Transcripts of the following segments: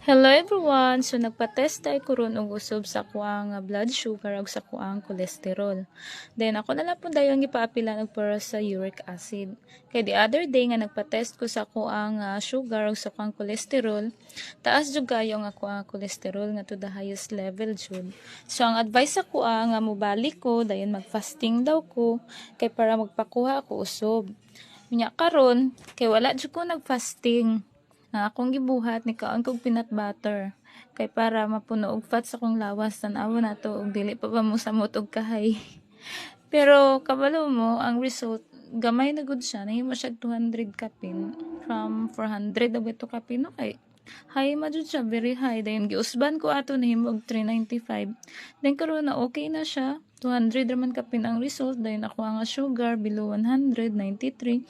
Hello everyone! So nagpa-test tayo kuron og usab sa kuang blood sugar ug sa kuang cholesterol. Then ako na lang po dayon gipaapilan og para sa uric acid. Kay the other day nga nagpa-test ko sa kuang sugar ug sa kuang cholesterol, taas jud kayo nga kuang cholesterol nga to the highest level jud. So ang advice sa kuang nga mobalik ko dayon mag-fasting daw ko kay para magpakuha ko usab. Nya karon kay wala jud ko nag-fasting. Akong gibuhat ni kaon kog peanut butter kay para mapuno og fat sa kong lawas tan-awa na to og dili pa ba mo samot og kahay. Pero kabalo mo ang result gamay na gud siya, nahimo siya 200 kapin from 400 og ito kapin no kay high ma jud siya, very high. Dayon giusban ko ato nahimo og 395. Then karon na okay na siya. 200 raman kapin ang result. Dayon ako ang sugar below 100, 93.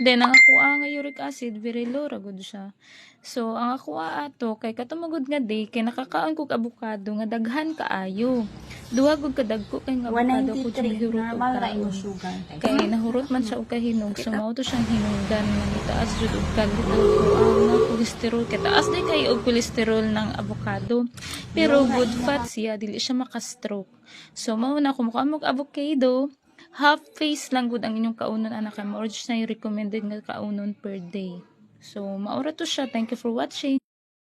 Then ang ako ang uric acid very low ra gud siya. So ang ako ato kay katumagod nga day kay nakakaon kog avocado nga daghan kaayo. Duha gud kadagko kay nga avocado ko $193 normal ra imong sugar. kay nahurot man siya og kahinog, so mao to siyang hinungdan nga nitaas jud og kalit ang cholesterol kay taas day kay og cholesterol ng avocado, pero good fat siya, dili siya maka-stroke. So mao na kung mo avocado, half face lang gud ang inyong kaunon anak, kay mao jud na recommended nga kaunon per day. So maura to siya. Thank you for watching.